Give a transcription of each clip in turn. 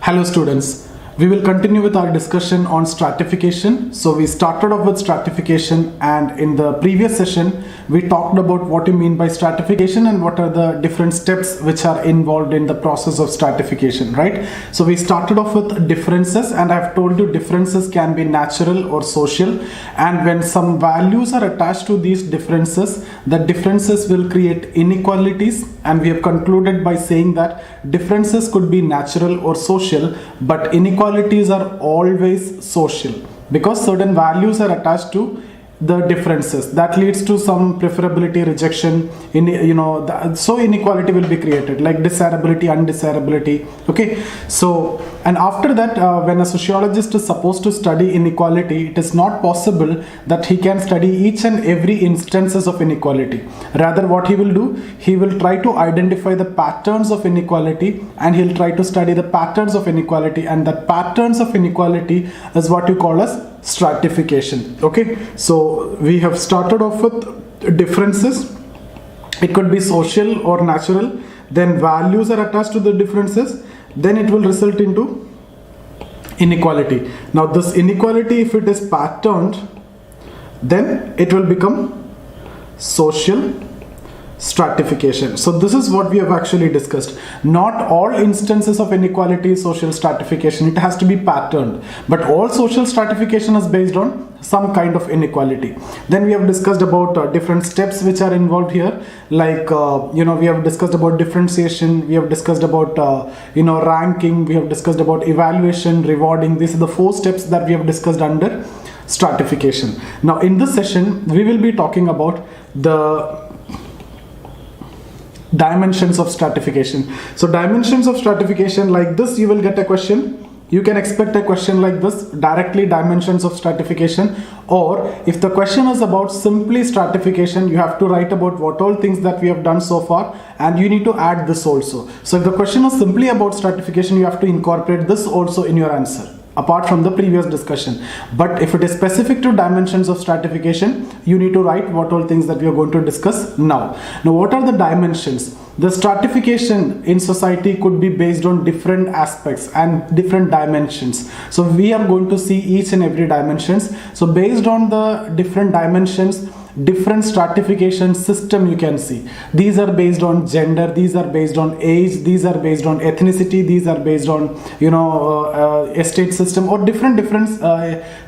Hello students, we will continue with our discussion on stratification. So we started off with stratification, and in the previous session we talked about what you mean by stratification and what are the different steps which are involved in the process of stratification, right? So we started off with differences, and I've told you differences can be natural or social, and when some values are attached to these differences, the differences will create inequalities, and we have concluded by saying that differences could be natural or social, but inequalities are always social because certain values are attached to the differences. That leads to some preferability, rejection, so inequality will be created, like desirability, undesirability. Okay, so and after that, when a sociologist is supposed to study inequality, it is not possible that he can study each and every instances of inequality. Rather, what he will do, he will try to identify the patterns of inequality, and he'll try to study the patterns of inequality, and the patterns of inequality is what you call as stratification. Okay, so we have started off with differences. It could be social or natural, then values are attached to the differences, then it will result into inequality. Now this inequality, if it is patterned, then it will become social stratification. So this is what we have actually discussed. Not all instances of inequality is social stratification. It has to be patterned, but all social stratification is based on some kind of inequality. Then we have discussed about different steps which are involved here, like we have discussed about differentiation, we have discussed about ranking, we have discussed about evaluation, rewarding. These are the 4 steps that we have discussed under stratification. Now in this session we will be talking about the dimensions of stratification. So dimensions of stratification, like this you will get a question. You can expect a question like this, directly dimensions of stratification, or if the question is about simply stratification, you have to write about what all things that we have done so far, and you need to add this also. So if the question is simply about stratification, you have to incorporate this also in your answer, apart from the previous discussion. But if it is specific to dimensions of stratification, you need to write what all things that we are going to discuss now. Now what are the dimensions? The stratification in society could be based on different aspects and different dimensions. So we are going to see each and every dimensions. So based on the different dimensions, different stratification system you can see. These are based on gender, these are based on age, these are based on ethnicity, these are based on estate system, or different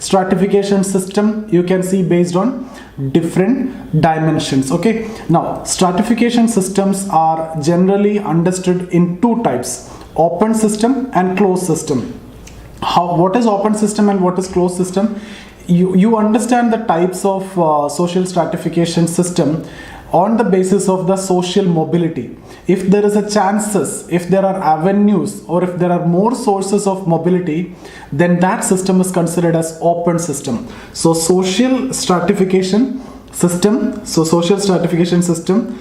stratification system you can see based on different dimensions. Okay, now stratification systems are generally understood in 2 types: open system and closed system. What is open system and what is closed system? You understand the types of social stratification system on the basis of the social mobility. If there is a chances, if there are avenues, or if there are more sources of mobility, then that system is considered as open system. So social stratification system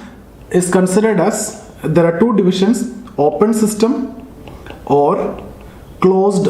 is considered as, there are 2 divisions: open system or closed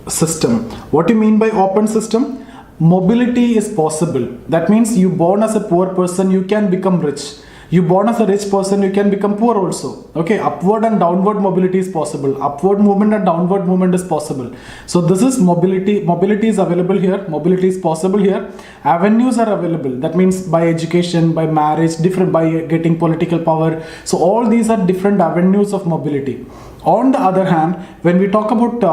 system. What do you mean by open system? Mobility is possible. That means you born as a poor person, you can become rich. You born as a rich person, you can become poor also. Okay, upward and downward mobility is possible. Upward movement and downward movement is possible. So this is mobility. Mobility is available here. Mobility is possible here. Avenues are available. That means by education, by marriage, by getting political power. So all these are different avenues of mobility. On the other hand, when we talk about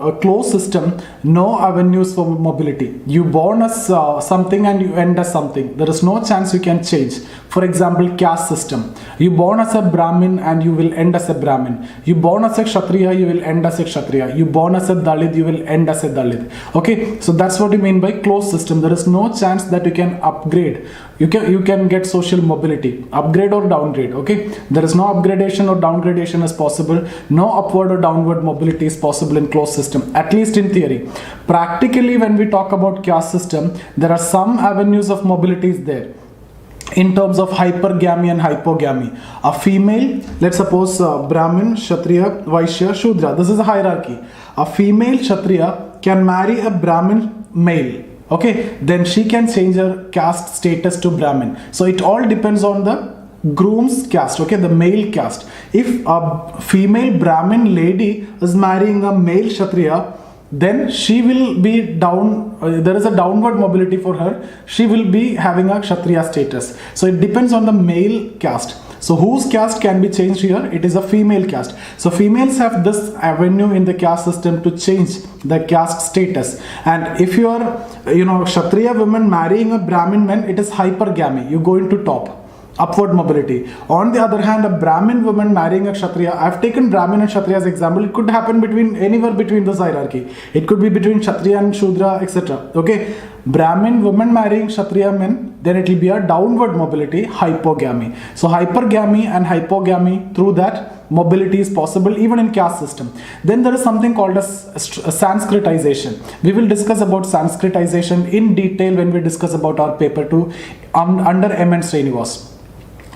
a closed system, no avenues for mobility. You born as something and you end as something. There is no chance you can change. For example, caste system. You born as a Brahmin and you will end as a Brahmin. You born as a Kshatriya, you will end as a Kshatriya. You born as a Dalit, you will end as a Dalit. Okay, so that's what you mean by closed system. There is no chance that you can upgrade. You can get social mobility, upgrade or downgrade. Okay, there is no upgradation or downgradation is possible. No upward or downward mobility is possible in closed system, at least in theory. Practically, when we talk about caste system, there are some avenues of mobility there. In terms of hypergamy and hypogamy, a female, let's suppose Brahmin, Kshatriya, Vaishya, Shudra. This is a hierarchy. A female Kshatriya can marry a Brahmin male. Okay, then she can change her caste status to Brahmin. So it all depends on the groom's caste, okay, the male caste. If a female Brahmin lady is marrying a male Kshatriya, then she will be down, there is a downward mobility for her. She will be having a Kshatriya status. So it depends on the male caste. So whose caste can be changed here? It is a female caste. So females have this avenue in the caste system to change the caste status. And if you are, Kshatriya women marrying a Brahmin man, it is hypergamy. You go into top. Upward mobility. On the other hand, a Brahmin woman marrying a Kshatriya, I've taken Brahmin and Kshatriya as example. It could happen anywhere between this hierarchy. It could be between Kshatriya and Shudra, etc. Okay, Brahmin woman marrying Kshatriya men, then it will be a downward mobility, hypogamy. So hypergamy and hypogamy, through that mobility is possible even in caste system. Then there is something called as Sanskritization. We will discuss about Sanskritization in detail when we discuss about our paper 2 under M. and Srinivas.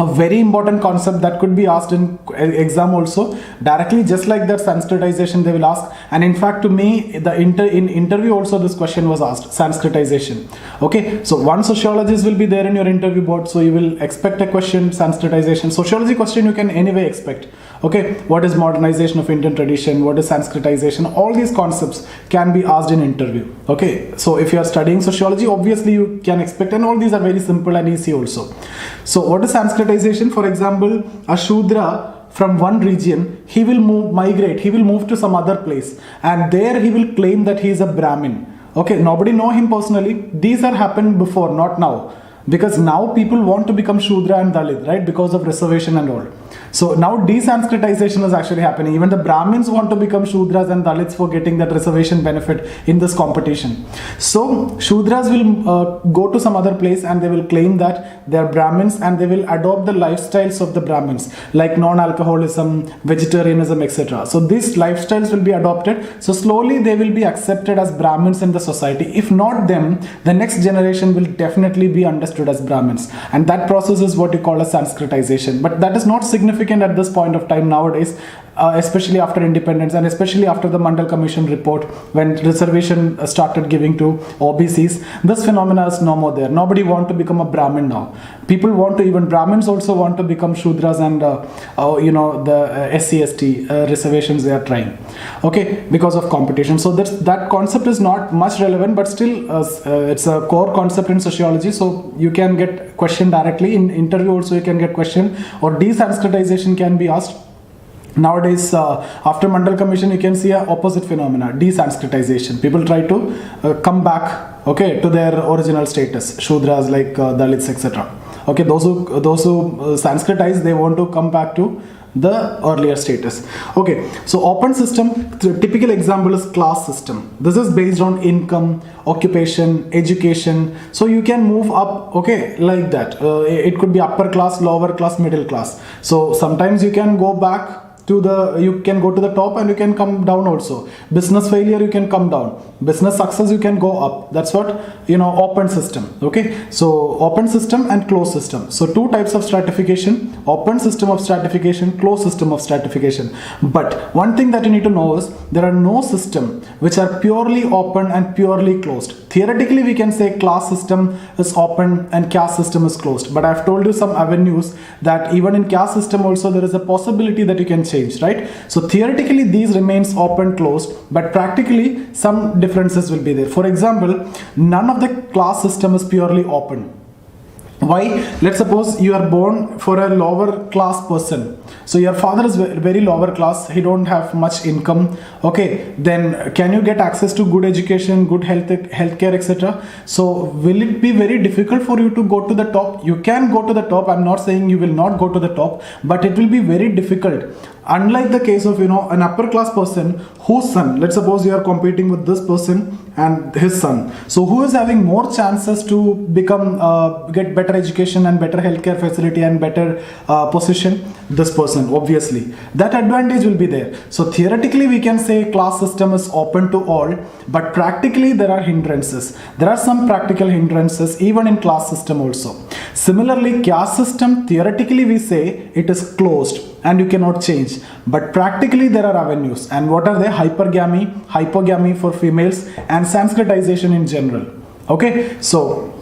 A very important concept that could be asked in exam also directly, just like that Sanskritization they will ask. And in fact, to me, in interview also this question was asked, Sanskritization. Okay, so one sociologist will be there in your interview board, so you will expect a question, Sanskritization. Sociology question you can anyway expect. Okay, what is modernization of Indian tradition? What is Sanskritization? All these concepts can be asked in interview. Okay, so if you are studying sociology, obviously you can expect, and all these are very simple and easy also. So what is Sanskritization? For example, a Shudra from one region, he will migrate, he will move to some other place, and there he will claim that he is a Brahmin. Okay, nobody know him personally. These are happened before, not now. Because now people want to become Shudra and Dalit, right? Because of reservation and all. So now Desanskritization is actually happening. Even the Brahmins want to become Shudras and Dalits for getting that reservation benefit in this competition. So Shudras will go to some other place and they will claim that they are Brahmins, and they will adopt the lifestyles of the Brahmins, like non-alcoholism, vegetarianism, etc. So these lifestyles will be adopted. So slowly they will be accepted as Brahmins in the society. If not them, the next generation will definitely be understood as Brahmins. And that process is what you call as Sanskritization. But that is not significant at this point of time nowadays, especially after independence and especially after the Mandal Commission report, when reservation started giving to OBCs. This phenomena is no more there. Nobody want to become a Brahmin now. People want to, even Brahmins also want to become Shudras and the SC/ST reservations they are trying. Okay, because of competition. So that concept is not much relevant, but still it's a core concept in sociology. So you can get question directly in interview also. You can get question, or Desanskritization can be asked. Nowadays, after Mandal Commission, you can see a opposite phenomena, Desanskritization. People try to come back, okay, to their original status, Shudras like Dalits, etc. Okay, those who Sanskritize, they want to come back to the earlier status. Okay, so open system, the typical example is class system. This is based on income, occupation, education. So you can move up, okay, like that. It could be upper class, lower class, middle class. So sometimes you can go back to you can go to the top and you can come down also. Business failure, you can come down. Business success, you can go up. That's what, open system. Okay, so open system and closed system. So two types of stratification: open system of stratification, closed system of stratification. But one thing that you need to know is there are no system which are purely open and purely closed. Theoretically, we can say class system is open and caste system is closed. But I've told you some avenues that even in caste system also there is a possibility that you can change, right? So theoretically these remains open, closed, but practically some differences will be there. For example, none of the class system is purely open. Why? Let's suppose you are born for a lower class person. So your father is very lower class, he don't have much income. Okay, then can you get access to good education, good healthcare, etc.? So will it be very difficult for you to go to the top? You can go to the top. I'm not saying you will not go to the top, but it will be very difficult. Unlike the case of an upper class person whose son, let's suppose you are competing with this person and his son. So who is having more chances to become get better education and better healthcare facility and better position? This person, obviously. That advantage will be there. So theoretically we can say class system is open to all, but practically there are hindrances. There are some practical hindrances even in class system also. Similarly, caste system, theoretically we say it is closed and you cannot change, but practically there are avenues. And what are they? Hypergamy, hypogamy for females, and Sanskritization in general. Okay, so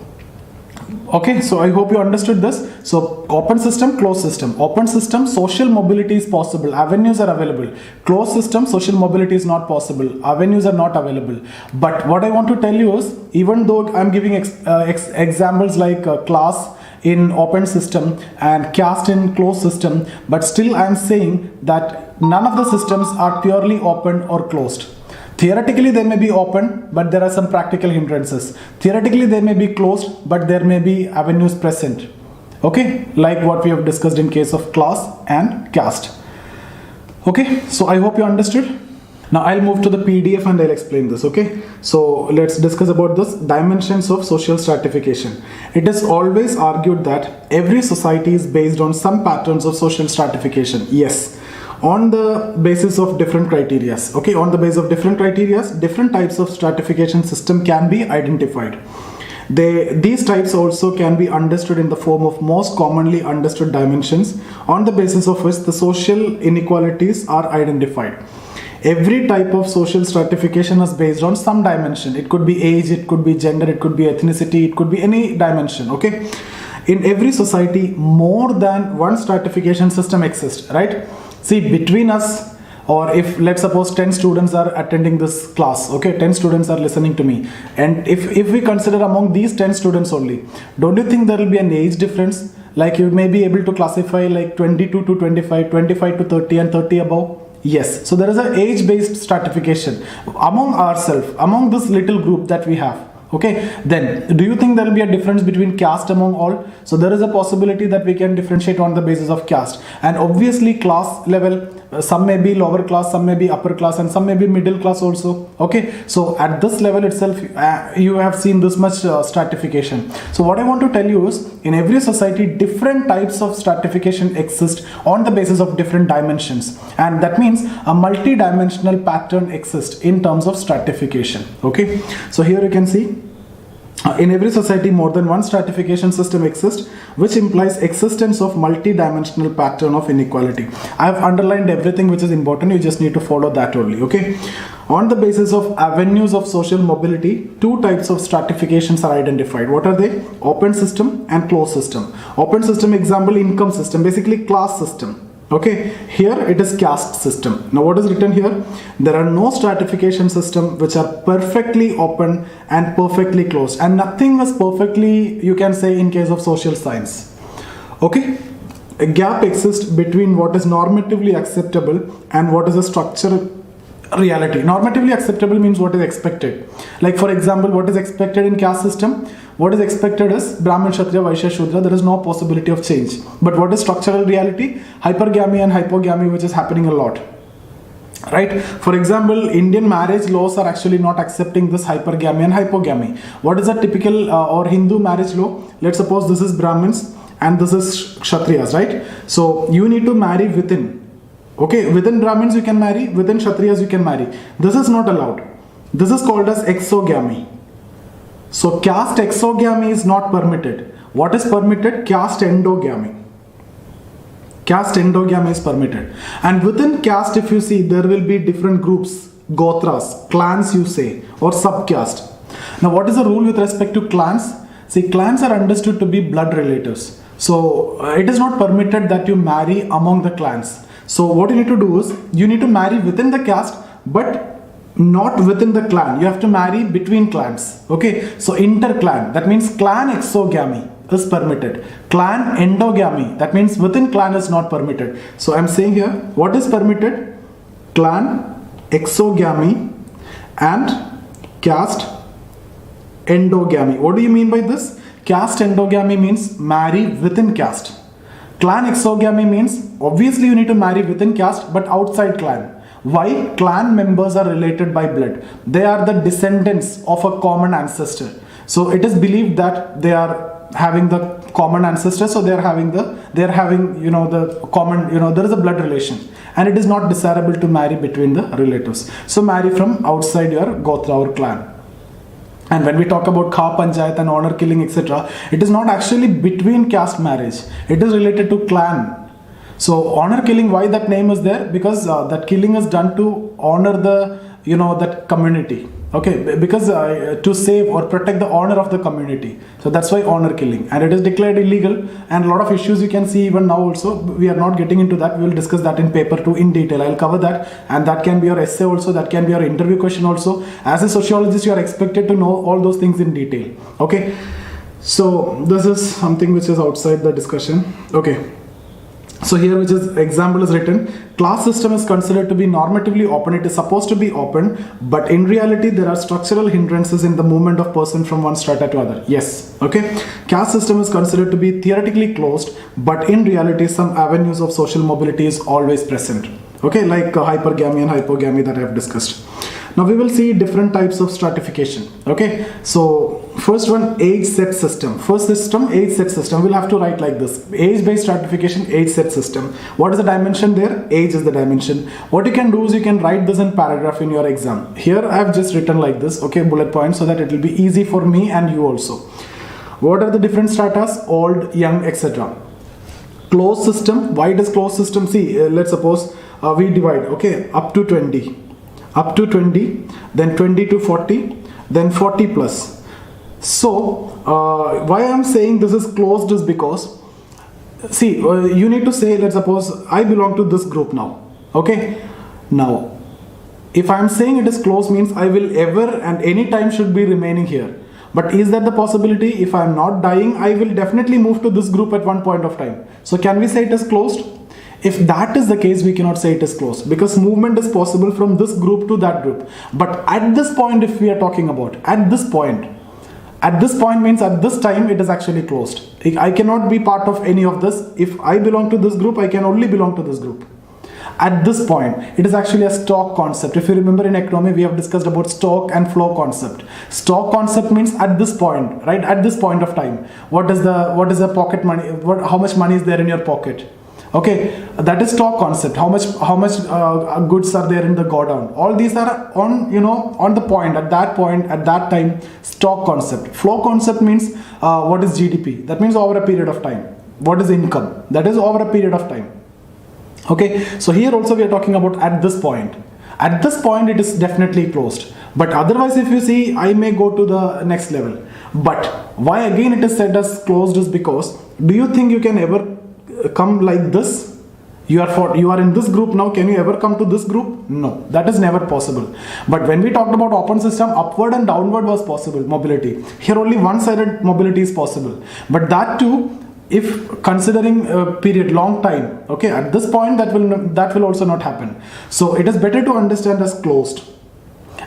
Okay, so I hope you understood this. So open system, closed system. Open system, social mobility is possible. Avenues are available. Closed system, social mobility is not possible. Avenues are not available. But what I want to tell you is, even though I'm giving examples like class in open system and caste in closed system, but still I'm saying that none of the systems are purely open or closed. Theoretically, they may be open, but there are some practical hindrances. Theoretically, they may be closed, but there may be avenues present. Okay, like what we have discussed in case of class and caste. Okay, so I hope you understood. Now I'll move to the PDF and I'll explain this. Okay, so let's discuss about this dimensions of social stratification. It is always argued that every society is based on some patterns of social stratification. Yes, on the basis of different criteria. Okay, on the basis of different criteria, different types of stratification system can be identified. These types also can be understood in the form of most commonly understood dimensions, on the basis of which the social inequalities are identified. Every type of social stratification is based on some dimension. It could be age, it could be gender, it could be ethnicity, it could be any dimension. Okay, in every society more than one stratification system exists, right? See, between us, or if let's suppose 10 students are attending this class, okay, 10 students are listening to me, and if we consider among these 10 students only, don't you think there will be an age difference? Like you may be able to classify like 22 to 25, 25 to 30 and 30 above. Yes, so there is an age-based stratification among ourselves, among this little group that we have. Okay, then do you think there will be a difference between caste among all? So there is a possibility that we can differentiate on the basis of caste, and obviously class level, some may be lower class, some may be upper class, and some may be middle class also. Okay, so at this level itself you have seen this much stratification. So what I want to tell you is, in every society different types of stratification exist on the basis of different dimensions, and that means a multi-dimensional pattern exists in terms of stratification. Okay, so here you can see in every society more than one stratification system exists, which implies existence of multi-dimensional pattern of inequality. I have underlined everything which is important, you just need to follow that only. Okay, on the basis of avenues of social mobility, two types of stratifications are identified. What are they? Open system and closed system. Open system, example, income system, basically class system. Okay, here it is caste system. Now what is written here? There are no stratification system which are perfectly open and perfectly closed, and nothing is perfectly, you can say, in case of social science. Okay, a gap exists between what is normatively acceptable and what is a structural reality. Normatively acceptable means what is expected. Like for example, what is expected in caste system? What is expected is Brahmin, Kshatriya, Vaishya, Shudra. There is no possibility of change. But what is structural reality? Hypergamy and hypogamy, which is happening a lot. Right? For example, Indian marriage laws are actually not accepting this hypergamy and hypogamy. What is a typical or Hindu marriage law? Let's suppose this is Brahmins and this is Kshatriyas, right? So you need to marry within. Okay, within Brahmins you can marry, within Kshatriyas you can marry. This is not allowed. This is called as exogamy. So caste exogamy is not permitted. What is permitted? Caste endogamy. Caste endogamy is permitted. And within caste, if you see, there will be different groups, gotras, clans you say, or subcaste. Now what is the rule with respect to clans? See, clans are understood to be blood relatives. So it is not permitted that you marry among the clans. So what you need to do is, you need to marry within the caste, but not within the clan. You have to marry between clans. Okay, so interclan, that means clan exogamy is permitted. Clan endogamy, that means within clan is not permitted. So I'm saying here, what is permitted? Clan exogamy and caste endogamy. What do you mean by this? Caste endogamy means marry within caste. Clan exogamy means obviously you need to marry within caste but outside clan. Why? Clan members are related by blood. They are the descendants of a common ancestor. So it is believed that they are having the common ancestor. So they are having the common, there is a blood relation, and it is not desirable to marry between the relatives. So marry from outside your gotra or clan. And when we talk about Kha Panchayat and honor killing, etc., it is not actually between caste marriage. It is related to clan. So honor killing, why that name is there? Because that killing is done to honor the that community. Okay, because to save or protect the honor of the community. So that's why honor killing, and it is declared illegal, and a lot of issues you can see even now also. We are not getting into that. We will discuss that in paper 2 in detail. I'll cover that, and that can be your essay also, that can be your interview question also. As a sociologist, you are expected to know all those things in detail. Okay, so this is something which is outside the discussion. Okay. So here, which is example is written, class system is considered to be normatively open. It is supposed to be open, but in reality there are structural hindrances in the movement of person from one strata to other. Yes, okay. Caste system is considered to be theoretically closed, but in reality some avenues of social mobility is always present. Okay, like hypergamy and hypogamy that I have discussed. Now we will see different types of stratification. Okay, so first one, age set system. First system, age set system. We'll have to write like this: age based stratification, age set system. What is the dimension there? Age is the dimension. What you can do is you can write this in paragraph in your exam. Here I have just written like this, okay, bullet points, so that it will be easy for me and you also. What are the different stratas? Old, young, etc. Closed system. Why it is closed system? See, let's suppose we divide, okay, up to 20, then 20 to 40, then 40 plus. So why I'm saying this is closed is because, see, you need to say, let's suppose I belong to this group now. Okay, now if I'm saying it is closed means I will ever and any time should be remaining here. But is that the possibility? If I'm not dying, I will definitely move to this group at one point of time. So can we say it is closed? If that is the case, we cannot say it is closed, because movement is possible from this group to that group. But at this point, if we are talking about at this point means at this time it is actually closed. I cannot be part of any of this. If I belong to this group, I can only belong to this group. At this point, it is actually a stock concept. If you remember in economy, we have discussed about stock and flow concept. Stock concept means at this point, right? At this point of time, what is the pocket money? How much money is there in your pocket? Okay, that is stock concept. How much goods are there in the godown? All these are on the point, at that time. Stock concept. Flow concept means what is GDP? That means over a period of time. What is income? That is over a period of time. Okay, so here also we are talking about at this point. At this point it is definitely closed. But otherwise, if you see, I may go to the next level. But why again it is said as closed is because, do you think you can ever come like this? You are in this group now. Can you ever come to this group? No, that is never possible. But when we talked about open system, upward and downward was possible mobility. Here only one-sided mobility is possible. But that too, if considering a period long time, okay, at this point that will also not happen. So it is better to understand as closed.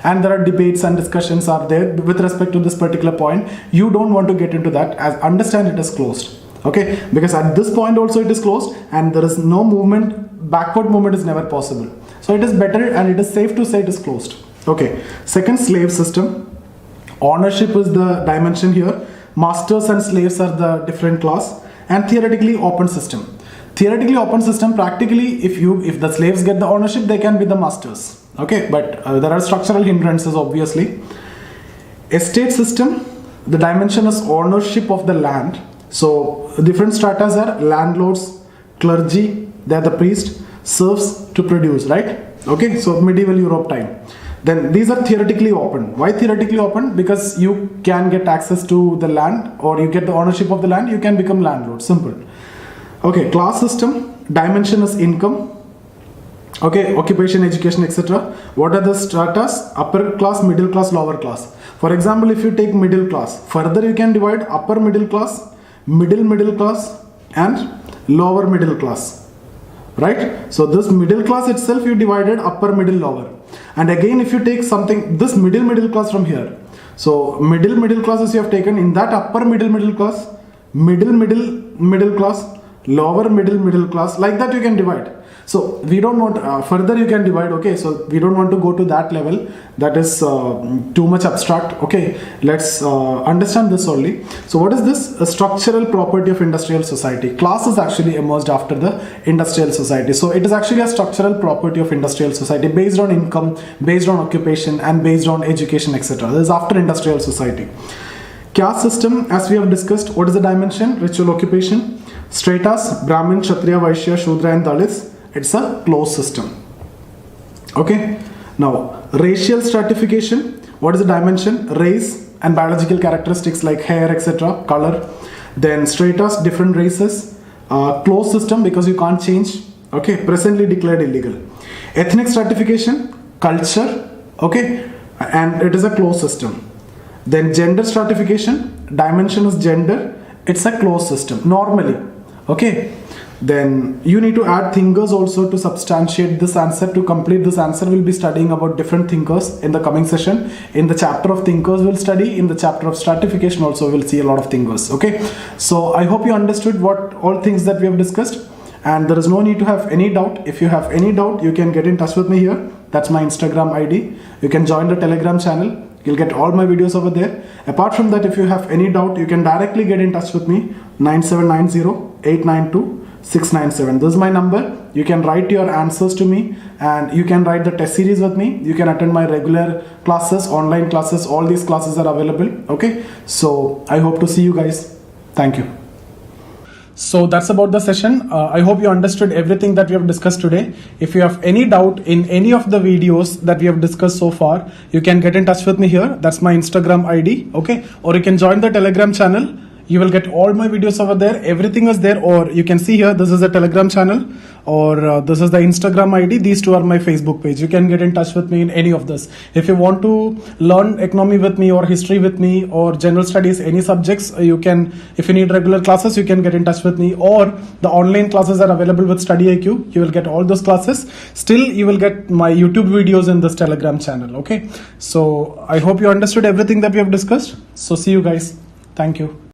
And there are debates and discussions are there with respect to this particular point. You don't want to get into that, as understand it as closed. Okay, because at this point also it is closed and there is no movement, backward movement is never possible. So it is better and it is safe to say it is closed. Okay, second, slave system. Ownership is the dimension here. Masters and slaves are the different class. And theoretically open system. Theoretically open system, practically if the slaves get the ownership, they can be the masters. Okay, but there are structural hindrances obviously. Estate system, the dimension is ownership of the land. So different stratas are landlords, clergy, they are the priest, serfs to produce, right? Okay, so medieval Europe time. Then these are theoretically open. Why theoretically open? Because you can get access to the land, or you get the ownership of the land, you can become landlord, simple. Okay, class system, dimension is income. Okay, occupation, education, etc. What are the stratas? Upper class, middle class, lower class. For example, if you take middle class, further you can divide upper middle class, middle class and lower middle class, right? So this middle class itself you divided upper, middle, lower. And again, if you take something, this middle class from here, so middle classes you have taken, in that upper middle class, middle class, lower middle class, like that you can divide. So we don't want further you can divide. Okay, so we don't want to go to that level, that is too much abstract. Okay, let's understand this only. So what is this? A structural property of industrial society. Class is actually emerged after the industrial society. So it is actually a structural property of industrial society based on income, based on occupation and based on education, etc. This is after industrial society. Caste system, as we have discussed, what is the dimension? Ritual occupation. Stratas, Brahmin, Kshatriya, Vaishya, Shudra and Dalits. It's a closed system. Okay, Now, racial stratification. What is the dimension? Race and biological characteristics like hair, etc., color. Then stratas, different races. Closed system because you can't change. Okay, presently declared illegal. Ethnic stratification, culture. Okay, and it is a closed system. Then gender stratification, dimension is gender. It's a closed system normally. Okay. Then you need to add thinkers also to substantiate this answer. To complete this answer, we'll be studying about different thinkers in the coming session. In the chapter of thinkers, we'll study. In the chapter of stratification also, we'll see a lot of thinkers. Okay. So I hope you understood what all things that we have discussed. And there is no need to have any doubt. If you have any doubt, you can get in touch with me here. That's my Instagram ID. You can join the Telegram channel. You'll get all my videos over there. Apart from that, if you have any doubt, you can directly get in touch with me. 9790-892-697. This is my number. You can write your answers to me and you can write the test series with me. You can attend my regular classes, online classes. All these classes are available. Okay. So I hope to see you guys. Thank you. So that's about the session. I hope you understood everything that we have discussed today. If you have any doubt in any of the videos that we have discussed so far, you can get in touch with me here. That's my Instagram ID. Okay. Or you can join the Telegram channel. You will get all my videos over there. Everything is there. Or you can see here, this is the Telegram channel or this is the Instagram ID. These two are my Facebook page. You can get in touch with me in any of this. If you want to learn economy with me or history with me or general studies, any subjects, you can, if you need regular classes, you can get in touch with me, or the online classes are available with Study IQ. You will get all those classes. Still, you will get my YouTube videos in this Telegram channel. Okay. So I hope you understood everything that we have discussed. So see you guys. Thank you.